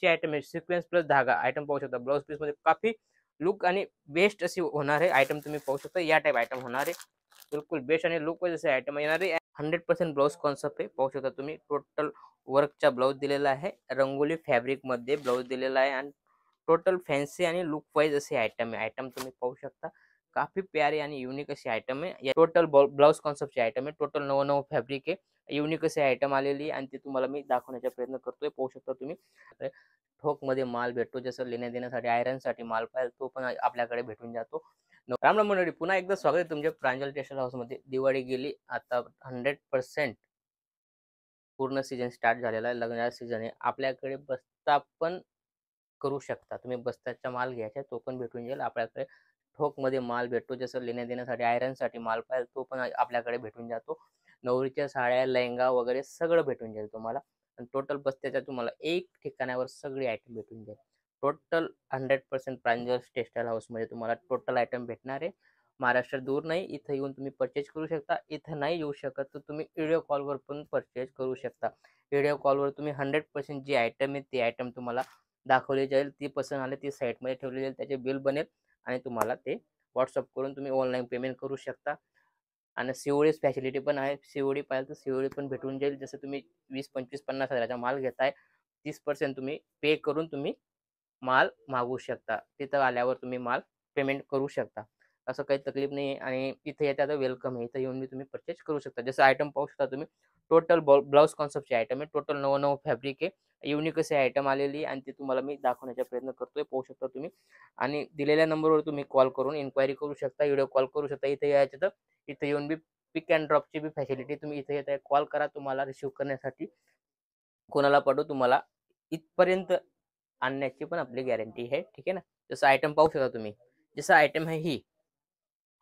सिक्वेन्सची item आहे, sequence plus धागा item पाहू शकता. ब्लाउज पीस मध्ये काफी लुक आणि बेस्ट अशी होणार आहे आयटम, तुम्ही पाहू शकता. या टाइप आयटम होणार आहे, बिलकुल बेस्ट आणि लुक वाईज असे आयटम येणार आहे. 100% ब्लाउज कॉन्सेप्ट आहे, पाहू शकता तुम्ही. टोटल वर्कचा ब्लाउज दिलेला आहे, रंगोली फॅब्रिक मध्ये ब्लाउज दिलेला आहे आणि टोटल फॅन्सी आणि लुक वाईज असे आयटम आहे. आयटम तुम्ही पाहू शकता, काफी प्यारी आणि युनिक अशी आयटम आहे. टोटल ब्लाउज कॉन्सेप्टची आयटम आहे. टोटल नवं फॅब्रिक आहे, युनिक असे आयटम आलेली आणि ते तुम्हाला मी दाखवण्याचा प्रयत्न करतोय. पाहू शकता तुम्ही. ठोक मध्ये माल भेटतो, जसं लेण्या देण्यासाठी आयरनसाठी माल पाहिजे तो पण आपल्याकडे भेटून जातो. राम राम मंडळी, पुन्हा एकदा स्वागत आहे तुमच्या प्रांजल टेक्सटाईल हाऊस मध्ये. दिवाळी गेली, आता 100% पूर्ण सीजन स्टार्ट झालेला आहे. लग्नाचा सीजन आहे. आपल्याकडे बस्ता पण करू शकता तुम्ही. बस्त्याचा माल घ्यायचा तो पण भेटून जाईल आपल्याकडे. ठोक मध्ये माल भेटतो, जसं लेण्या देण्यासाठी आयरनसाठी माल पाहिजे तो पण आपल्याकडे भेटून जातो. नवरीच्या साड्या, लेहंगा वगैरे सगळं भेटून जाईल तुम्हाला. आणि टोटल बस्त्याच्या तुम्हाला एक ठिकाणावर सगळी आयटम भेटून जाईल. टोटल 100% प्रांजल टेक्सटाईल हाऊस मध्ये तुम्हाला टोटल आयटम भेटणार आहे. महाराष्ट्र दूर नाही, इथं येऊन तुम्ही परचेज करू शकता. इथं नाही येऊ शकत तर तुम्ही व्हिडिओ कॉलवर पण परचेज करू शकता. व्हिडिओ कॉलवर तुम्ही 100% जी आयटम आहे ती आयटम तुम्हाला दाखवली जाईल. ती पसंत आली ती साईटमध्ये ठेवली जाईल, त्याचे बिल बनेल आणि तुम्हाला ते व्हॉट्सअप करून तुम्ही ऑनलाईन पेमेंट करू शकता. आणि सीओडी फॅसिलिटी पण आहे. सीओडी पाहिजे तर सीओडी पण भेटून जाईल. जसं तुम्ही 20, 25, 50 हजाराचा माल घेताय, 30% तुम्ही पे करून तुम्ही माल मागवू शकता. तिथं आल्यावर तुम्ही माल पेमेंट करू शकता. असं काही तकलीफ नाही आहे. आणि इथे येता तर वेलकम आहे. इथं येऊन मी तुम्ही परचेस करू शकता. जसं आयटम पाहू शकता तुम्ही. टोटल ब्लाउज कॉन्सेप्टची आयटम आहे. टोटल नवं फॅब्रिक आहे. युनिक असे आयटम आलेली आणि ते तुम्हाला मी दाखवण्याचा प्रयत्न करतोय. पाहू शकता तुम्ही. आणि दिलेल्या नंबरवर तुम्ही कॉल करून इन्क्वायरी करू शकता, व्हिडिओ कॉल करू शकता. इथे यायचं तर इथे येऊन बी पिक अँड ड्रॉपची बी फॅसिलिटी. तुम्ही इथे येताय, कॉल करा, तुम्हाला रिसीव्ह करण्यासाठी कोणाला पाठवू, तुम्हाला इथपर्यंत आणण्याची पण आपली गॅरंटी आहे. ठीक आहे ना. जसं आयटम पाहू शकता तुम्ही. जसं आयटम आहे ही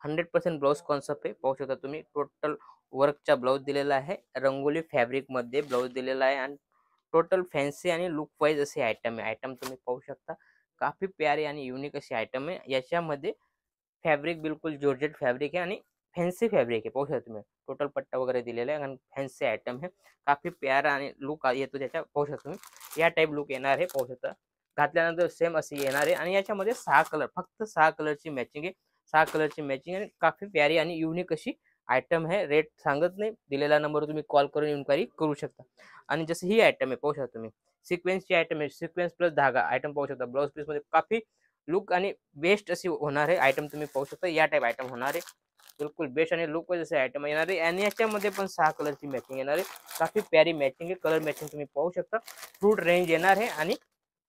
100% ब्लाउज कॉन्सेप्ट आहे, पाहू शकता तुम्ही. टोटल वर्कचा ब्लाउज दिलेला आहे, रंगोली फॅब्रिक मध्ये ब्लाउज दिलेला आहे आणि टोटल फॅन्सी आणि लुक वाईज असे आयटम आहे. आयटम तुम्ही पाहू शकता, काफी प्यारी आणि युनिक अशी आयटम आहे. याच्यामध्ये फॅब्रिक बिलकुल जॉर्जेट फॅब्रिक आहे आणि फॅन्सी फॅब्रिक आहे. पाहू शकता तुम्ही. टोटल पट्टा वगैरे दिलेला आहे आणि फॅन्सी आयटम आहे. काफी प्यारा आणि लुक येतो त्याच्या. पाहू शकता तुम्ही. या टाइप लुक येणार आहे. पाहू शकता. घातल्यानंतर सेम अशी येणार आहे आणि याच्यामध्ये 6 कलर, फक्त 6 कलरची मॅचिंग आहे. 6 कलरची मॅचिंग आणि काफी प्यारी आणि युनिक अशी आयटम आहे. रेट सांगत नाही, दिलेल्या नंबरवर तुम्ही कॉल करून इन्क्वायरी करू शकता. आणि जसं ही आयटम आहे, पाहू शकता तुम्ही. सिक्वेन्सची आयटम आहे, सिक्वेन्स प्लस धागा आयटम पाहू शकता. ब्लाउज पीस मध्ये काफी लुक आणि बेस्ट अशी होणार आहे आयटम, तुम्ही पाहू शकता. या टाइप आयटम होणार आहे, बिलकुल बेस्ट आणि लुक वाईज असे आयटम येणार आहे. आणि याच्यामध्ये पण 6 कलरची मॅचिंग येणार आहे. काफी प्यारी मॅचिंग आहे. कलर मॅचिंग तुम्ही पाहू शकता. फ्रूट रेंज येणार आहे आणि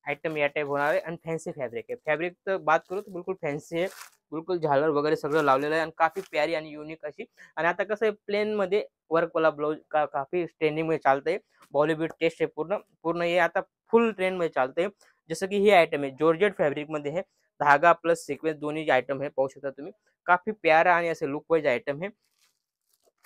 आयटम या टाइप होणार आहे आणि फॅन्सी फॅब्रिक आहे. फॅब्रिक तर बात करू तर बिलकुल फॅन्सी आहे. बिलकुल झालर वगैरे सगळं लावलेलं आहे आणि काफी प्यारी आणि युनिक अशी. आणि आता कसं आहे, प्लेन मध्ये वर्कवाला ब्लाऊज काफी ट्रेंडिंग मध्ये चालतंय. बॉलिवूड टेस्ट आहे पूर्ण पूर्ण हे आता फुल ट्रेंड मध्ये चालतंय. जसं की ही आयटम आहे, जॉर्जेट फॅब्रिक मध्ये आहे. धागा प्लस सिक्वेन्स दोन्ही आयटम आहे, पाहू शकता तुम्ही. काफी प्यारा आणि असे लुक वाईज आयटम आहे.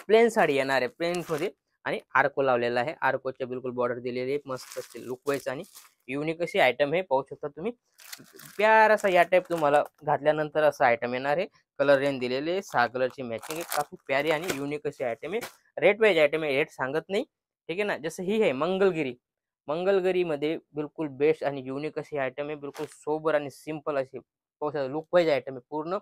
प्लेन साडी येणार आहे, प्लेन मध्ये आणि आर्को लावलेला आहे. आर्कोच्या बिलकुल बॉर्डर दिलेली आहे, मस्त असते लुक वाईज आणि युनिक अशी आयटम आहे. पाहू शकता तुम्ही. प्यार असा या टाइप तुम्हाला घातल्यानंतर असा आयटम येणार आहे. कलर रेंज दिलेले आहे, 6 कलरची मॅचिंग आहे. काफी प्यारी आणि युनिक अशी आयटम आहे. रेट वाईज आयटम आहे, रेट सांगत नाही. ठीक आहे ना. जसं ही आहे मंगलगिरी. मंगलगिरी मध्ये बिलकुल बेस्ट आणि युनिक अशी आयटम आहे. बिलकुल सोबर आणि सिंपल अशी लुक वाईज आयटम आहे. पूर्ण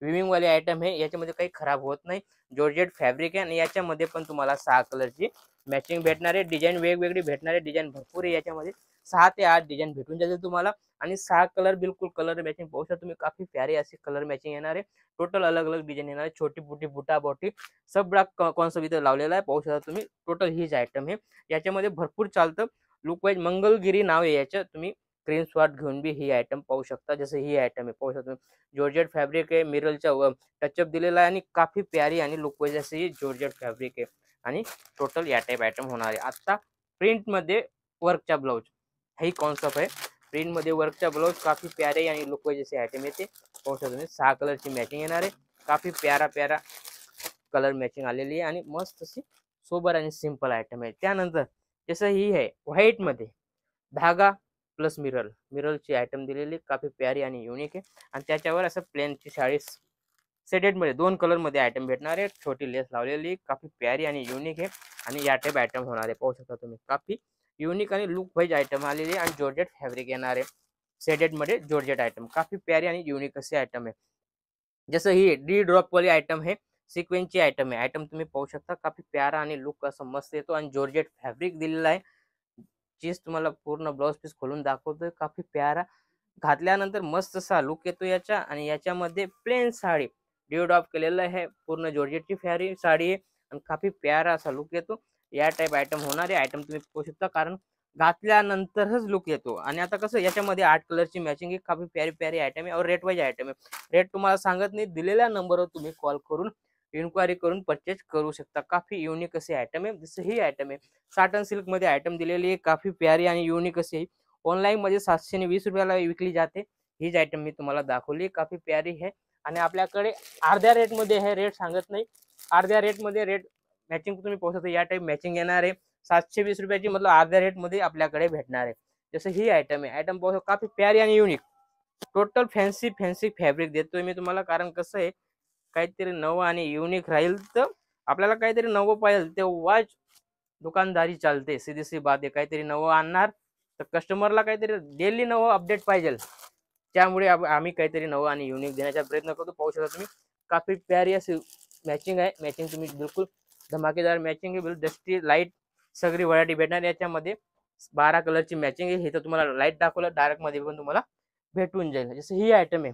विविंग वाली आयटम आहे. याच्यामध्ये काही खराब होत नाही. जॉर्जेट फॅब्रिक आहे आणि याच्यामध्ये पण तुम्हाला 6 कलरची मॅचिंग भेटणार आहे. डिझाईन वेगवेगळी भेटणार आहे. डिझाईन भरपूर आहे याच्यामध्ये. 6 ते 8 डिझाईन भेटून जातील तुम्हाला. आणि 6 कलर बिलकुल कलर मॅचिंग पाहू शकता तुम्ही. काफी प्यारी अशी कलर मॅचिंग येणार आहे. टोटल अलग अलग डिझाईन येणार आहे. छोटी बुटी, बुटा बॉटी सगळा कॉन्सेप्ट इथं लावलेला आहे. पाहू शकता तुम्ही. टोटल हीच आयटम आहे. याच्यामध्ये भरपूर चालतं. लुक वाईज मंगलगिरी नाव आहे याचं. तुम्ही स्क्रीनशॉट घेऊन बी ही आयटम पाहू शकता. जसं ही आयटम आहे, पाहू शकता तुम्ही. जॉर्जेट फॅब्रिक आहे, मिरलच्या टचअप दिलेला आहे आणि काफी प्यारी आणि लुक वाईज अशी जॉर्जेट फॅब्रिक आहे. आणि टोटल या टाइप आयटम होणार आहे. आता प्रिंट मध्ये वर्कचा ब्लाउज ही कॉन्सेप्ट आहे. प्रिंट मध्ये वर्कचा ब्लाउज काफी प्यारे आणि लुक वाईज असे आयटम येते. पाहू शकता तुम्ही. 6 कलरची मॅचिंग येणार आहे. काफी प्यारा प्यारा कलर मॅचिंग आलेली आहे आणि मस्त अशी सोबर आणि सिंपल आयटम आहे. त्यानंतर जसं ही आहे व्हाईट मध्ये धागा प्लस मिररची आयटम दिलेली, काफी प्यारी आणि युनिक आहे. आणि त्याच्यावर असं प्लेनची साडी सेटेड मध्ये 2 कलर मध्ये आयटम भेटणार आहे. छोटी लेस लावलेली, काफी प्यारी आणि युनिक आहे. आणि या टाइप आयटम होणार आहे. पाहू शकता तुम्ही. काफी युनिक आणि लुक वाईज आयटम आलेली आणि जॉर्जेट फॅब्रिक येणार आहे शेडेड मध्ये जॉर्जेट आयटम काफी प्यारी आणि युनिक असे आयटम आहे जसं ही डी ड्रॉप वाली आयटम है सिक्वेन्सची आयटम आहे आयटम तुम्ही पाहू शकता काफी प्यारा आणि लुक असं मस्त येतो आणि जॉर्जेट फॅब्रिक दिलेला आहे चीज तुम्हाला पूर्ण ब्लाउज पीस खोलून दाखवतोय काफी प्यारा घातल्यानंतर मस्त असा लुक येतो याच्या आणि याच्यामध्ये प्लेन साडी ड्यू ड्रॉप केलेलं आहे पूर्ण जॉर्जेटची फॅरी साडी आहे आणि काफी प्यारा असा लुक येतो या टाइप आयटम होणारे आयटम तुम्ही पाहू शकता कारण घातल्यानंतरच लुक येतो आणि आता कसं याच्यामध्ये 8 कलरची मॅचिंग आहे काफी प्यारी प्यारी आयटम आहे और रेट वाईज आयटम आहे रेट तुम्हाला सांगत नाही दिलेल्या नंबरवर तुम्ही कॉल करून इन्क्वायरी करून परचेज करू शकता काफी युनिक असे आयटम आहे जसं ही आयटम आहे साटन सिल्क मध्ये आयटम दिलेली आहे काफी प्यारी आणि युनिक अशी ऑनलाईन मध्ये 720 रुपयाला विकली जाते हीच आयटम मी तुम्हाला दाखवली काफी प्यारी आहे आणि आपल्याकडे अर्ध्या रेट मध्ये आहे रेट सांगत नाही अर्ध्या रेट मध्ये रेट मॅचिंग तुम्ही पाहू शकता या टाइप मॅचिंग येणार आहे 720 रुपयाची मतलब अर्ध्या रेट मध्ये आपल्याकडे भेटणार आहे जसं ही आयटम आहे आयटम पाहू काफी प्यारी आणि unique total fancy fancy fabric देतोय मी तुम्हाला कारण कसं आहे काहीतरी नवं आणि युनिक राहील तर आपल्याला काहीतरी नवं पाहिजे तेव्हाच दुकानदारी चालते सीधी सी बात आहे काहीतरी नवं आणणार तर कस्टमरला काहीतरी डेली नवं अपडेट पाहिजे त्यामुळे आम्ही काहीतरी नवं आणि युनिक देण्याचा प्रयत्न करतो पाहू शकता तुम्ही काफी प्यारी अशी मॅचिंग आहे मॅचिंग तुम्ही बिलकुल धमाकेदार मॅचिंग आहे बिलकुल डस्टी लाईट सगळी व्हरायटी भेटणार याच्यामध्ये 12 कलरची मॅचिंग आहे हे तर तुम्हाला लाईट दाखवलं डार्क मध्ये पण तुम्हाला भेटून जाईल जसं ही आयटम आहे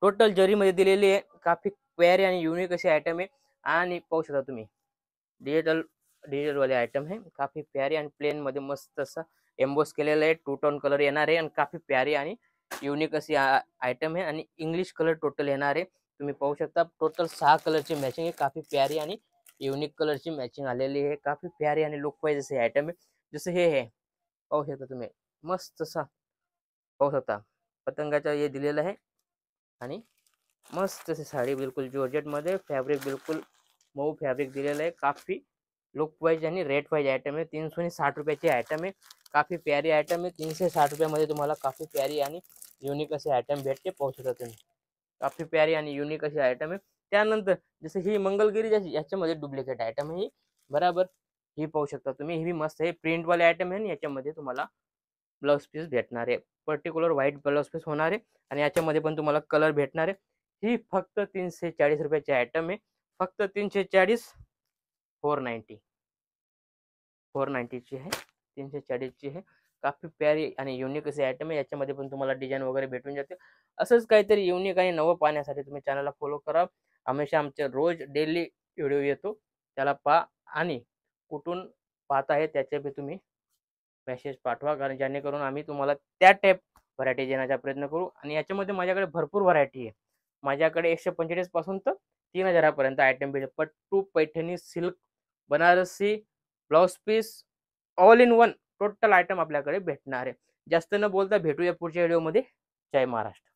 टोटल जरीमध्ये दिलेली आहे काफी प्यारी आणि युनिक अशी आयटम आहे आणि पाहू शकता तुम्ही डिजिटल वाले आयटम है काफी प्यारी आणि प्लेन मध्ये मस्त असं एम्बोस केलेलं आहे 2 टोन कलर येणार आहे आणि काफी प्यारी आणि युनिक अशी आयटम आहे आणि इंग्लिश कलर टोटल येणार आहे तुम्ही पाहू शकता टोटल 6 कलरची मॅचिंग आहे काफी प्यारी आणि युनिक कलरची मॅचिंग आलेली आहे काफी प्यारी आणि लुक वाईज असे आयटम आहे जसं हे पाहू शकता तुम्ही मस्त असा पाहू शकता पतंगाचा हे दिलेलं आहे आणि मस्त अशी साडी बिलकुल जॉर्जेट मध्ये फॅब्रिक बिलकुल मऊ फॅब्रिक दिलेलं आहे काफी लुक वाईज आणि रेट वाईज आयटम आहे 360 रुपयाची आयटम आहे काफी प्यारी आयटम आहे 360 रुपयामध्ये तुम्हाला काफी प्यारी आणि युनिक असे आयटम भेटते पाहू शकता तुम्ही काफी प्यारी आणि युनिक असे आयटम आहे त्यानंतर जसं ही मंगलगिरी याच्यामध्ये डुप्लिकेट आयटम आहे बराबर ही पाहू शकता तुम्ही ही मस्त आहे प्रिंट वाले आयटम आहे आणि याच्यामध्ये तुम्हाला ब्लाउज पीस भेटणार आहे पर्टिक्युलर व्हाईट ब्लाउज पीस होणार आहे आणि याच्यामध्ये पण तुम्हाला कलर भेटणार आहे ही फक्त 340 रुपयाची आयटम आहे फक्त 340 490 ची आहे 340 ची आहे काफी प्यारी आणि युनिक असे आयटम आहे याच्यामध्ये पण तुम्हाला डिझाईन वगैरे भेटून जाते असंच काहीतरी युनिक आणि नवं पाहण्यासाठी तुम्ही चॅनलला फॉलो करा हमेशा आमचे रोज डेली व्हिडिओ येतो त्याला पहा आणि कुठून पाहत आहे त्याचे बी तुम्ही मेसेज पाठवा कारण जेणेकरून आम्ही तुम्हाला त्या टाईप व्हरायटी देण्याचा प्रयत्न करू आणि याच्यामध्ये माझ्याकडे भरपूर व्हरायटी आहे माझ्याकडे 145 पासून तर 3000 पर्यंत आयटम भेटेल pattu Paithani silk Banarasi blouse piece all in one total item आपल्याकडे भेटणार आहे जास्त न बोलता भेटूया पुढच्या व्हिडिओमध्ये जय महाराष्ट्र